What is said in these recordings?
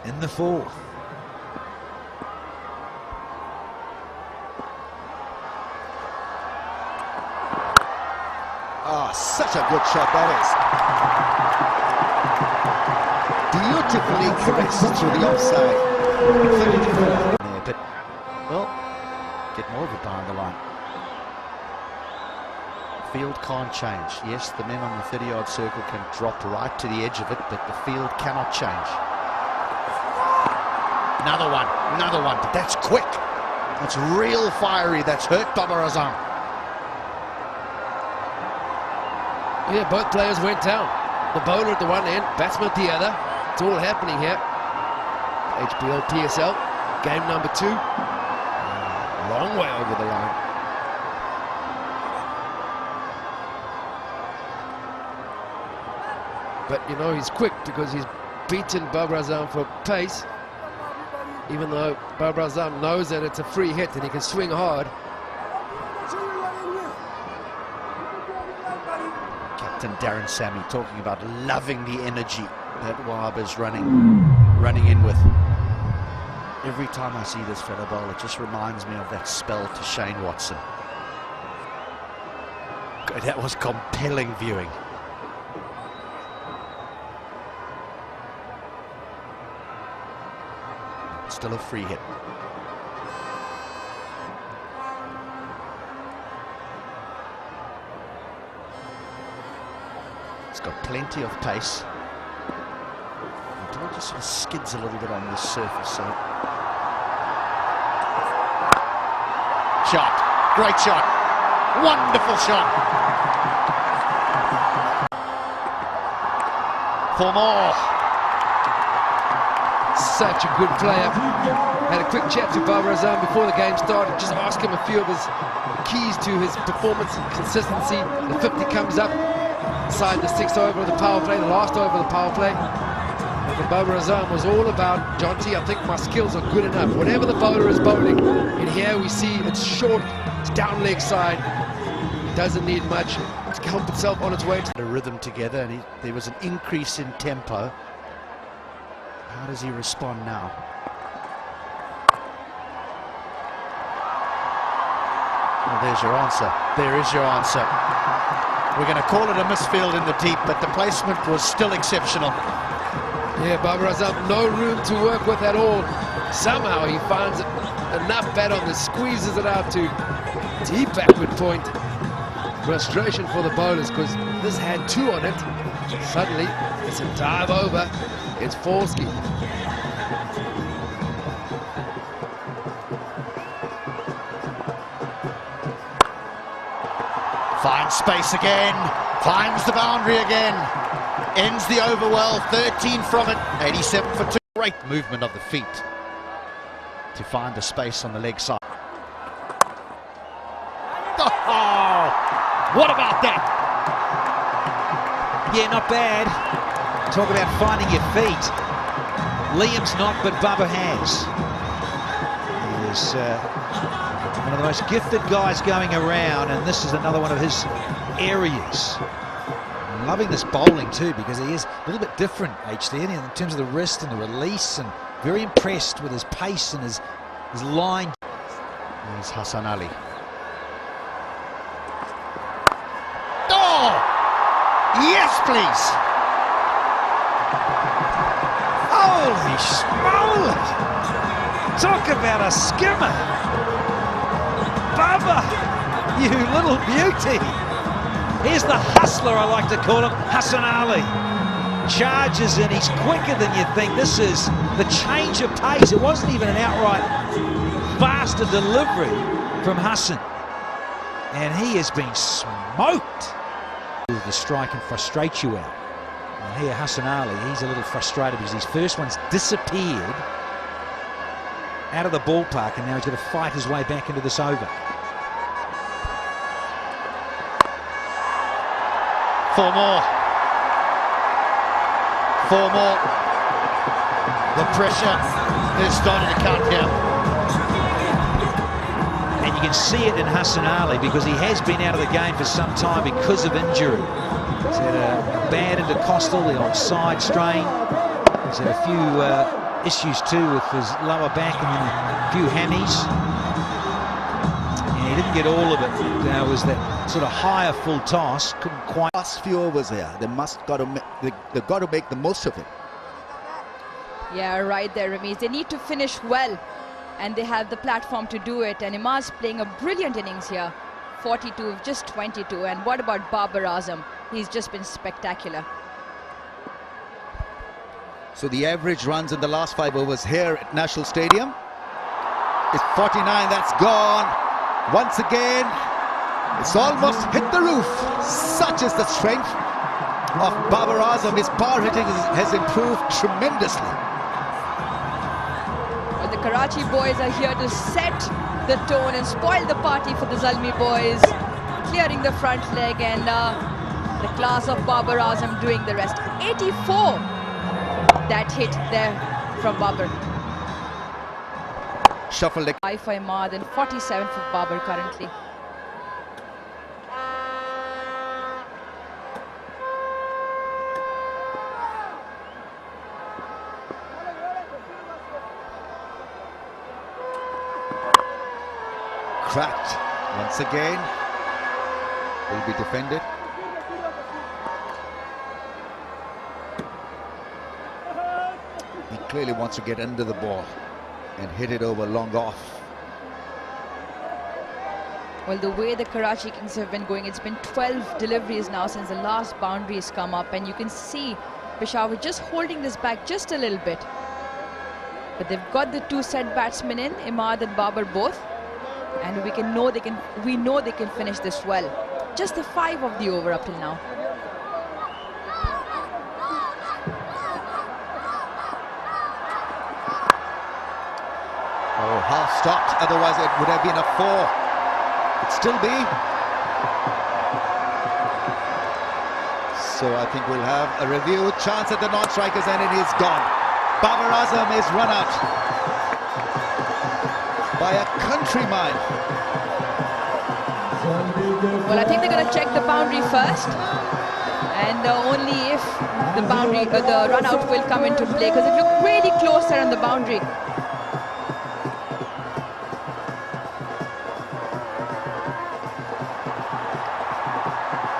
in the fourth. Oh, such a good shot that is. Beautifully caressed through the offside. 34. Yeah, but, well, get more of it behind the line. Field can't change. Yes, the men on the 30-yard circle can drop right to the edge of it, but the field cannot change. Another one, but that's quick. That's real fiery. That's hurt Babar Azam. Yeah, both players went down. The bowler at the one end, batsman at the other. It's all happening here. HBL PSL, game number 2. Long way over the line. But you know he's quick because he's beaten Babar Azam for pace. Even though Babar Azam knows that it's a free hit and he can swing hard. Captain Darren Sammy talking about loving the energy that Wahab is running in with. Every time I see this fellow bowl, it just reminds me of that spell to Shane Watson. God, that was compelling viewing. Still a free hit. It's got plenty of pace. It just sort of skids a little bit on this surface. So, shot, great shot, wonderful shot. For more. Such a good player. Had a quick chat to Babar Azam before the game started. Just ask him a few of his keys to his performance and consistency. The 50 comes up inside the 6th over of the power play, the last over of the power play. And Babar Azam was all about, Jonty, I think my skills are good enough. Whatever the bowler is bowling, in here we see it's short, it's down leg side. It doesn't need much to help itself on its way to the rhythm together, and there was an increase in tempo. How does he respond now? Well, there's your answer. There is your answer. We're going to call it a misfield in the deep, but the placement was still exceptional. Yeah, Babar Azam, no room to work with at all. Somehow he finds enough bat on this, squeezes it out to deep backward point. Frustration for the bowlers because this had 2 on it. Suddenly, it's a dive over. It's Forsky. Finds space again, finds the boundary again, ends the over well, 13 from it, 87 for 2. Great movement of the feet to find the space on the leg side. Oh, what about that? Yeah, not bad. Talk about finding your feet. Liam's not, but Bubba has. He's one of the most gifted guys going around, and this is another one of his areas. I'm loving this bowling too, because he is a little bit different, HD, in terms of the wrist and the release, and very impressed with his pace and his line. There's Hassan Ali. Oh! Yes, please! Holy smoke! Talk about a skimmer! Bubba, you little beauty! Here's the hustler, I like to call him, Hassan Ali. Charges in, he's quicker than you think. This is the change of pace. It wasn't even an outright faster delivery from Hassan. And he has been smoked. The strike can frustrate you out. And here, Hassan Ali, he's a little frustrated because his first one's disappeared out of the ballpark, and now he's going to fight his way back into this over. Four more. The pressure is starting to count down. And you can see it in Hassan Ali because he has been out of the game for some time because of injury. He's had a bad intercostal, the old side strain. He's had a few issues too with his lower back and then a few hammies. And he didn't get all of it. It was that sort of higher full toss. Couldn't quite. Last few overs here. They've got to make the most of it. Yeah, right there, Ramesh. They need to finish well, and they have the platform to do it. And Imaz playing a brilliant innings here. 42 of just 22. And what about Babar Azam? He's just been spectacular. So the average runs in the last 5 overs here at National Stadium is 49. That's gone. Once again, it's almost hit the roof. Such is the strength of Babar Azam. His power hitting has improved tremendously. Well, the Karachi boys are here to set the tone and spoil the party for the Zalmi boys, clearing the front leg, and the class of Babar Azam doing the rest. 84 that hit there from Babar. Shuffled it. 5 for Imad and 47 for Babar currently. Cracked once again. Will be defended. He clearly wants to get under the ball and hit it over long off. Well, the way the Karachi Kings have been going, it's been 12 deliveries now since the last boundary has come up, and you can see Peshawar just holding this back just a little bit. But they've got the 2 set batsmen in, Imad and Babar both, and we know they can finish this well. Just the 5 of the over up till now. Oh, half stopped, otherwise it would have been a 4. It'd still be. So I think we'll have a review. Chance at the non-strikers and it is gone. Babar Azam is run out by a country mile. Well, I think they're going to check the boundary first, and only if the boundary, the run out will come into play, because it looked really close there on the boundary.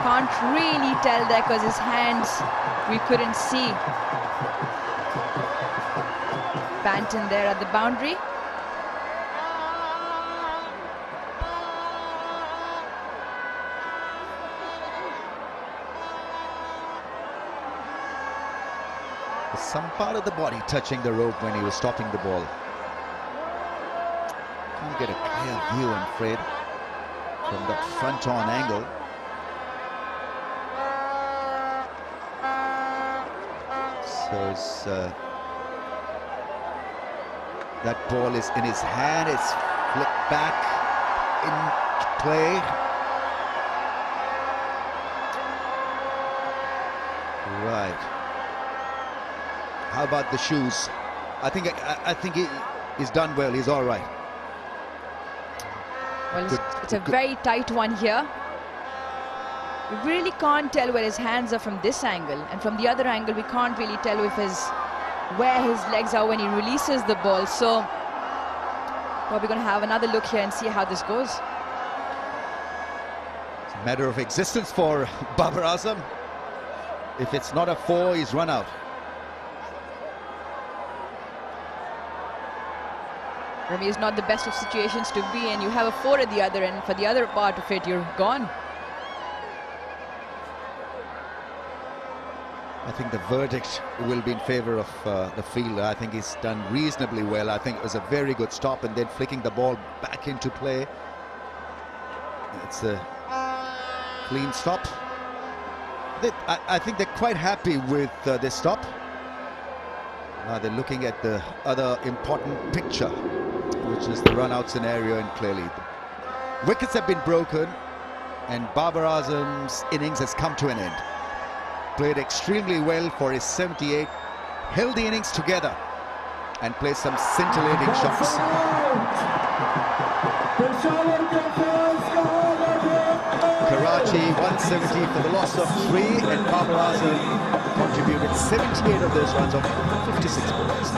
Can't really tell there because his hands we couldn't see. Banton there at the boundary. Some part of the body touching the rope when he was stopping the ball. Can't get a clear view, I'm afraid, from that front-on angle. So that ball is in his hand. It's flipped back in play. Right. How about the shoes? I think he's done well. He's all right. Well, it's a very tight one here. We really can't tell where his hands are from this angle, and from the other angle we can't really tell if where his legs are when he releases the ball. So probably going to have another look here and see how this goes. It's a matter of existence for Babar Azam. If it's not a 4, he's run out. Rami is not the best of situations to be in. You have a 4 at the other end. For the other part of it, you're gone. I think the verdict will be in favor of the fielder. I think he's done reasonably well. I think it was a very good stop and then flicking the ball back into play. It's a clean stop. I think they're quite happy with this stop. Now they're looking at the other important picture, which is the run-out scenario, and clearly the wickets have been broken and Babar Azam's innings has come to an end. Played extremely well for his 78, held the innings together and played some scintillating shots. Karachi 170 for the loss of 3, and Babar Azam contributed 78 of those runs on 56 balls.